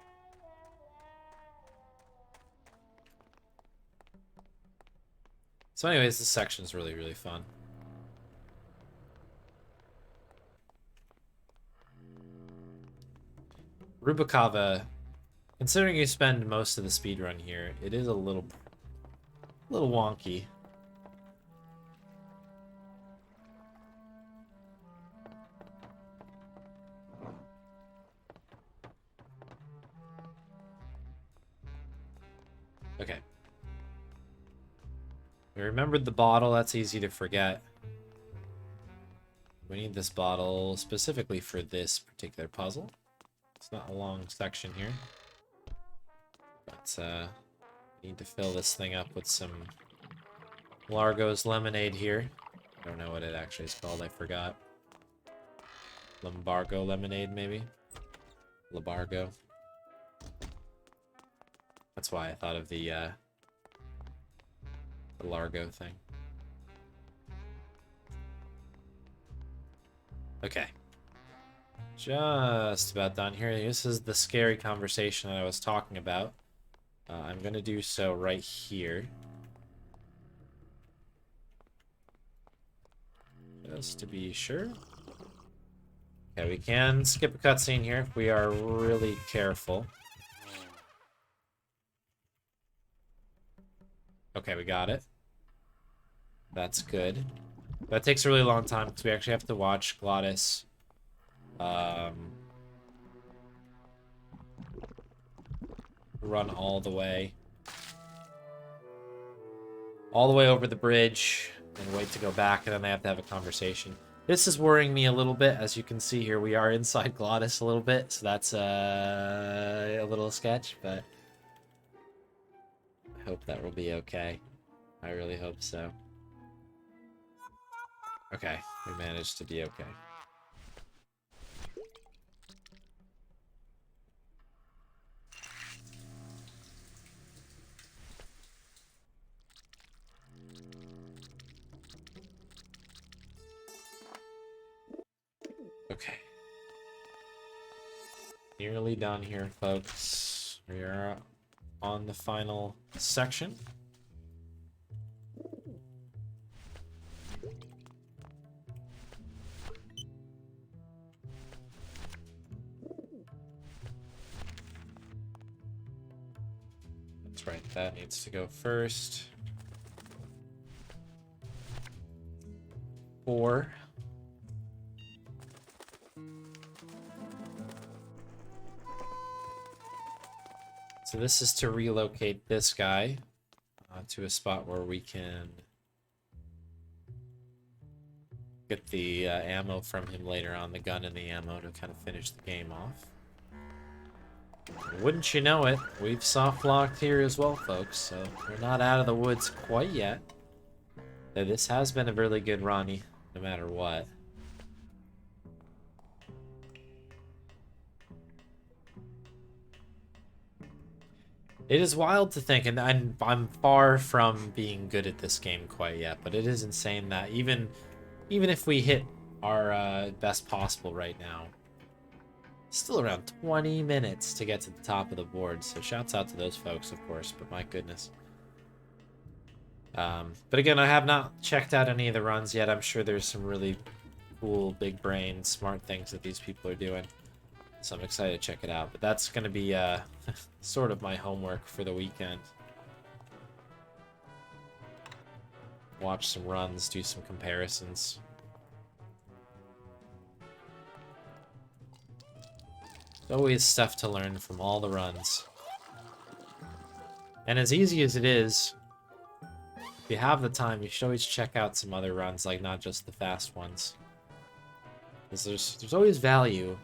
So anyways, this section's really, really fun. Rubikava, considering you spend most of the speedrun here, it is a little wonky. Okay. We remembered the bottle, that's easy to forget. We need this bottle specifically for this particular puzzle. It's not a long section here. But, need to fill this thing up with some Largo's lemonade here. I don't know what it actually is called, I forgot. Lumbargo lemonade, maybe? Labargo. That's why I thought of the Largo thing. Okay. Just about done here. This is the scary conversation that I was talking about. I'm going to do so right here. Just to be sure. Okay, we can skip a cutscene here if we are really careful. Okay, we got it. That's good. That takes a really long time because we actually have to watch Glottis run all the way over the bridge and wait to go back, and then they have to have a conversation. This is worrying me a little bit. As you can see here, we are inside Glottis a little bit, so that's a little sketch, but I hope that will be okay. I really hope so. Okay, we managed to be okay. Okay. Nearly done here, folks. We are on the final section. That's right, that needs to go first. 4. So this is to relocate this guy to a spot where we can get the ammo from him later on, the gun and the ammo, to kind of finish the game off. Wouldn't you know it, we've soft locked here as well, folks, so we're not out of the woods quite yet. Though this has been a really good run, no matter what. It is wild to think, and I'm far from being good at this game quite yet, but it is insane that even if we hit our best possible right now, still around 20 minutes to get to the top of the board. So shouts out to those folks, of course, but my goodness. But again, I have not checked out any of the runs yet. I'm sure there's some really cool, big brain, smart things that these people are doing. So I'm excited to check it out. But that's going to be sort of my homework for the weekend. Watch some runs, do some comparisons. There's always stuff to learn from all the runs. And as easy as it is, if you have the time, you should always check out some other runs, like not just the fast ones. Because there's always value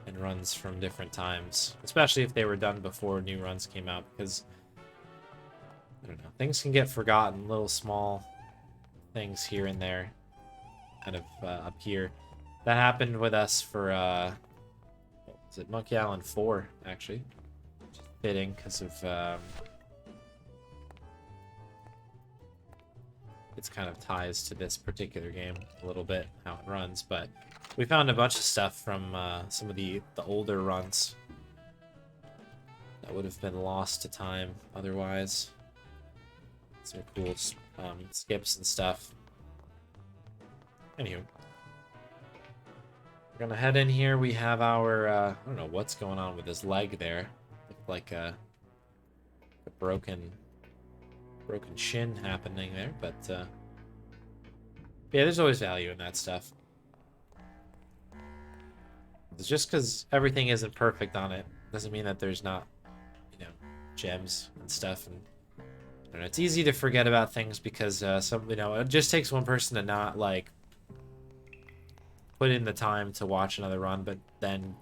in runs from different times, especially if they were done before new runs came out, because I don't know, things can get forgotten, little small things here and there, kind of up here. That happened with us for what was it, Monkey Island 4 actually, which is fitting because of it's kind of ties to this particular game a little bit, how it runs, but we found a bunch of stuff from some of the older runs that would have been lost to time otherwise. Some cool skips and stuff. Anywho, we're gonna head in here. We have our I don't know what's going on with his leg there. Looked like a broken shin happening there, but yeah, there's always value in that stuff. It's just because everything isn't perfect on it doesn't mean that there's not, you know, gems and stuff. And I don't know, it's easy to forget about things because it just takes one person to not like put in the time to watch another run, but then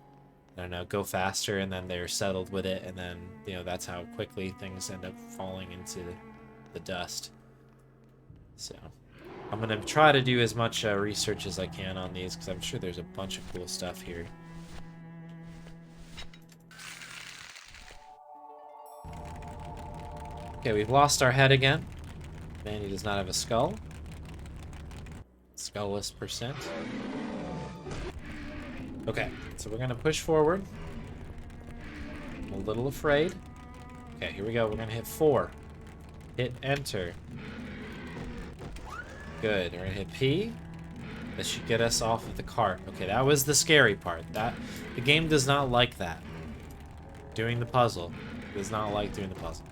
I don't know, go faster, and then they're settled with it, and then that's how quickly things end up falling into the dust. So I'm gonna try to do as much research as I can on these, because I'm sure there's a bunch of cool stuff here. Okay, we've lost our head again. Man, he does not have a skull. Skullless percent. Okay, so we're gonna push forward. I'm a little afraid. Okay, here we go. We're gonna hit 4. Hit enter. Good. We're gonna hit P. This should get us off of the cart. Okay, that was the scary part. The game does not like that. Doing the puzzle. It does not like doing the puzzle.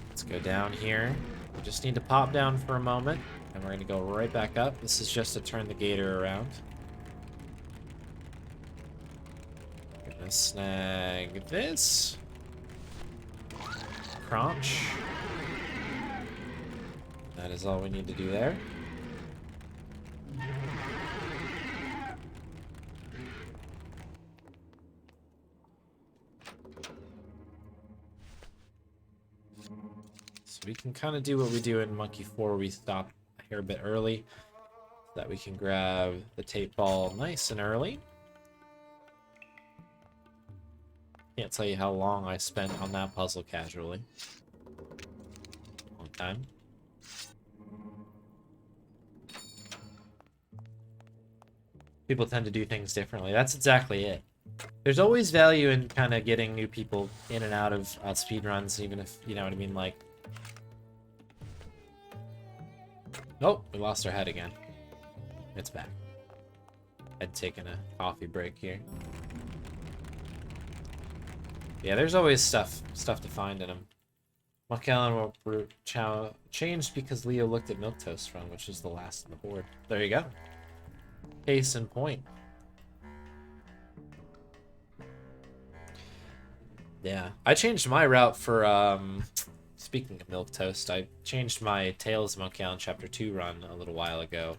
Let's go down here. We just need to pop down for a moment, and we're gonna go right back up. This is just to turn the gator around. Gonna snag this. Crunch. That is all we need to do there. So we can kind of do what we do in Monkey 4, where we stop a hair bit early, so that we can grab the tape ball nice and early. Can't tell you how long I spent on that puzzle casually. Long time. People tend to do things differently. That's exactly it. There's always value in kind of getting new people in and out of speedruns, even if, you know what I mean, like... Oh, we lost our head again. It's back. Had taken a coffee break here. Yeah, there's always stuff to find in them. Monkey Island changed because Leo looked at Milquetoast Run, which is the last on the board. There you go. Case in point. Yeah, I changed my route for, speaking of Milquetoast, I changed my Tales of Monkey Island Chapter 2 run a little while ago.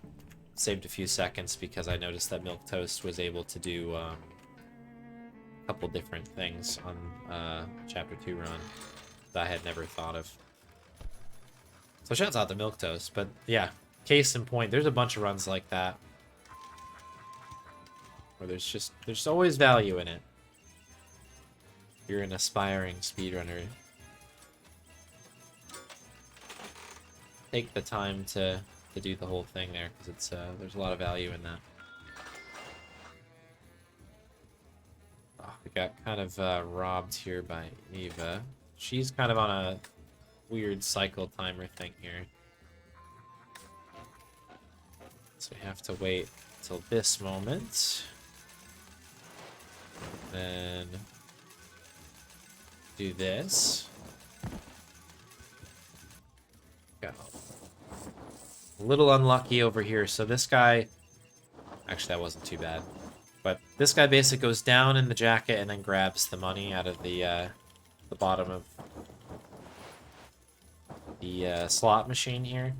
Saved a few seconds because I noticed that Milquetoast was able to do, a couple different things on, Chapter 2 run that I had never thought of. So shouts out to Milquetoast, but yeah, case in point, there's a bunch of runs like that. Where there's always value in it. you're an aspiring speedrunner, take the time to do the whole thing there, because it's there's a lot of value in that. Oh, we got kind of robbed here by Eva. She's kind of on a weird cycle timer thing here. So we have to wait till this moment. Then do this. Go. A little unlucky over here. So this guy... Actually, that wasn't too bad. But this guy basically goes down in the jacket and then grabs the money out of the bottom of the slot machine here.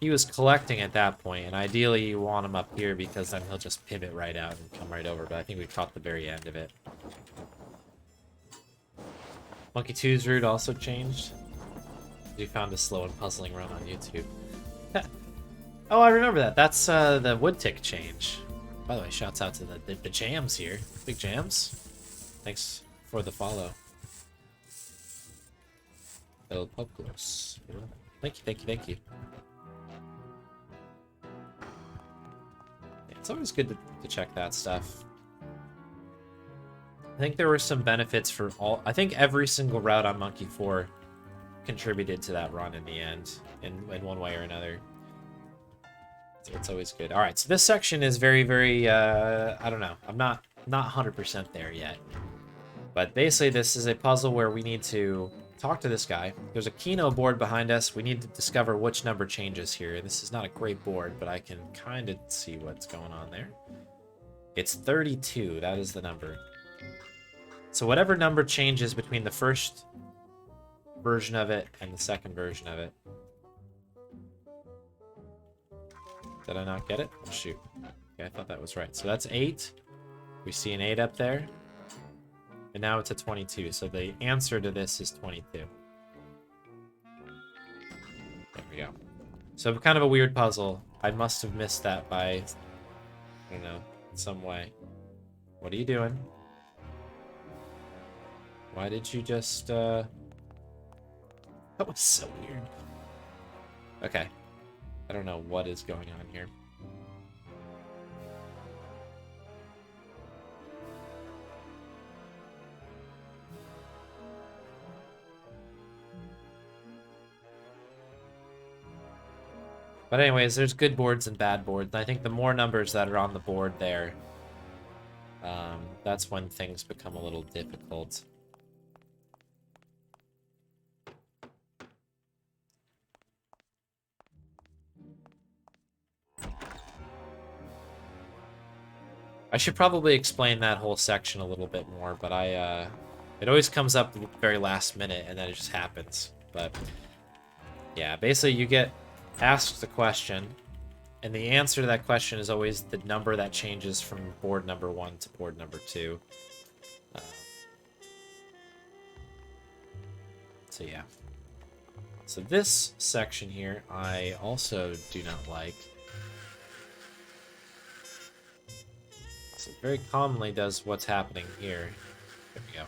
He was collecting at that point, and ideally you want him up here because then he'll just pivot right out and come right over, but I think we caught the very end of it. Monkey 2's route also changed. We found a slow and puzzling run on YouTube. Oh, I remember that. That's the wood tick change. By the way, shouts out to the jams here. Big jams. Thanks for the follow. El Poplos. Thank you, thank you, thank you. It's always good to check that stuff. I think there were some benefits for all... I think every single route on Monkey 4 contributed to that run in the end, in one way or another. So it's always good. Alright, so this section is very, very... I don't know. I'm not 100% there yet. But basically, this is a puzzle where we need to talk to this guy. There's a Keno board behind us. We need to discover which number changes here. This is not a great board, but I can kind of see what's going on there. It's 32. That is the number. So whatever number changes between the first version of it and the second version of it. Did I not get it? Oh, shoot. Okay, I thought that was right. So that's 8. We see an 8 up there. And now it's a 22, so the answer to this is 22. There we go. So kind of a weird puzzle. I must have missed that by, I don't know, some way. What are you doing? Why did you just, That was so weird. Okay. I don't know what is going on here. But anyways, there's good boards and bad boards. And I think the more numbers that are on the board there, that's when things become a little difficult. I should probably explain that whole section a little bit more, but it always comes up at the very last minute and then it just happens. But yeah, basically you get asked the question, and the answer to that question is always the number that changes from board number 1 to board number 2. So yeah. So this section here, I also do not like. So it very commonly does what's happening here. There we go.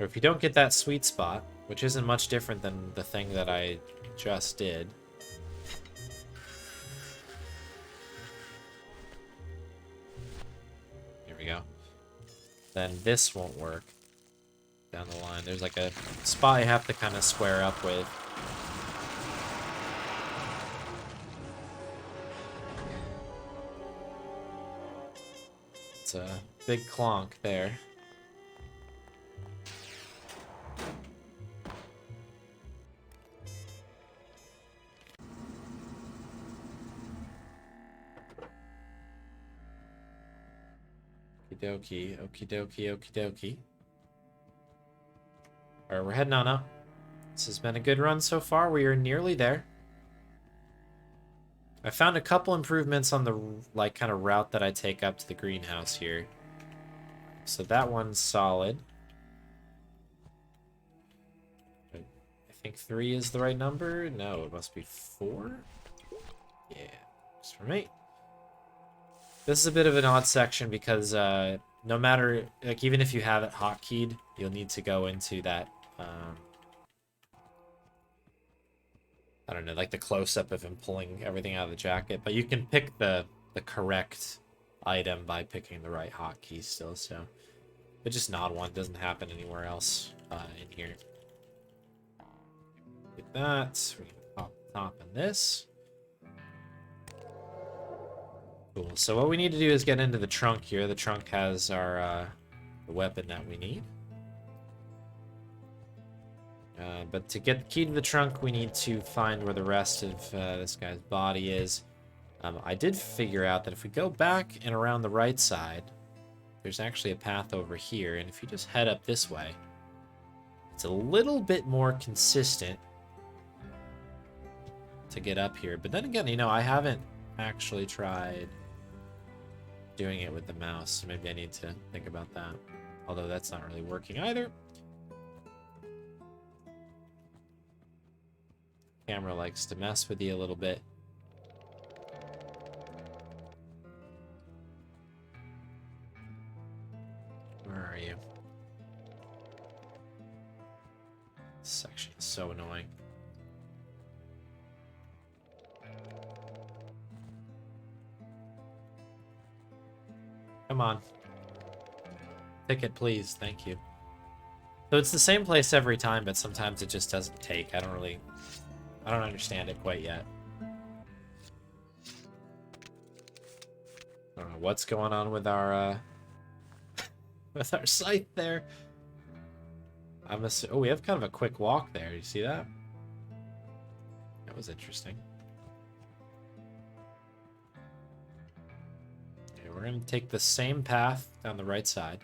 Or if you don't get that sweet spot, which isn't much different than the thing that I just did. Here we go. Then this won't work down the line. There's like a spot you have to kind of square up with. It's a big clonk there. Okie dokie, okie dokie, okie dokie. Alright, we're heading on up. This has been a good run so far. We are nearly there. I found a couple improvements on the like kind of route that I take up to the greenhouse here. So that one's solid. I think 3 is the right number. No, it must be 4. Yeah, just for me. This is a bit of an odd section because no matter, like, even if you have it hotkeyed, you'll need to go into that, I don't know, like the close-up of him pulling everything out of the jacket. But you can pick the correct item by picking the right hotkey still, so. But just nod one doesn't happen anywhere else in here. Like that. We're gonna pop the top on this. Cool. So what we need to do is get into the trunk here. The trunk has our the weapon that we need. But to get the key to the trunk, we need to find where the rest of this guy's body is. I did figure out that if we go back and around the right side, there's actually a path over here, and if you just head up this way, it's a little bit more consistent to get up here. But then again, you know, I haven't actually tried doing it with the mouse, so maybe I need to think about that. Although that's not really working either. Camera likes to mess with you a little bit. Where are you? This section is so annoying. Come on. Ticket, please. Thank you. So it's the same place every time, but sometimes it just doesn't take. I don't understand it quite yet. I don't know what's going on with our with our site there. Oh, we have kind of a quick walk there. You see that? That was interesting. Okay, we're gonna take the same path down the right side.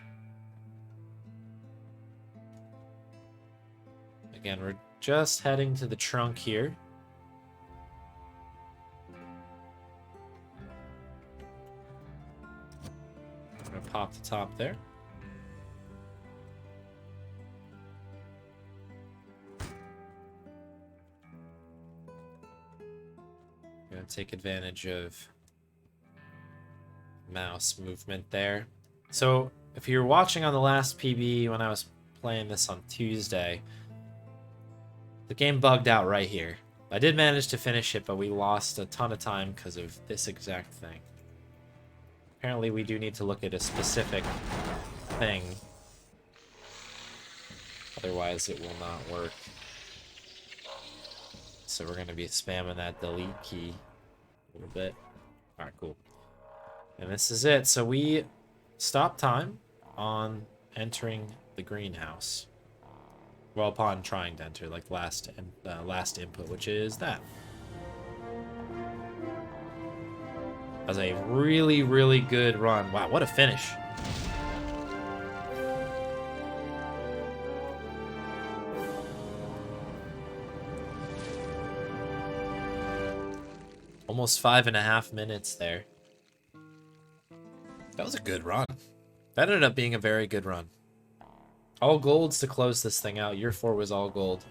Again, we're just heading to the trunk here. I'm gonna pop the top there. Gonna take advantage of mouse movement there. So if you're watching on the last PB when I was playing this on Tuesday, the game bugged out right here. I did manage to finish it, but we lost a ton of time because of this exact thing. Apparently we do need to look at a specific thing. Otherwise it will not work. So we're going to be spamming that delete key a little bit. Alright, cool. And this is it. So we stop time on entering the greenhouse. Well, upon trying to enter, like last input, which is that. That was a really, really good run. Wow, what a finish. Almost 5.5 minutes there. That was a good run. That ended up being a very good run. All golds to close this thing out. Year 4 was all gold.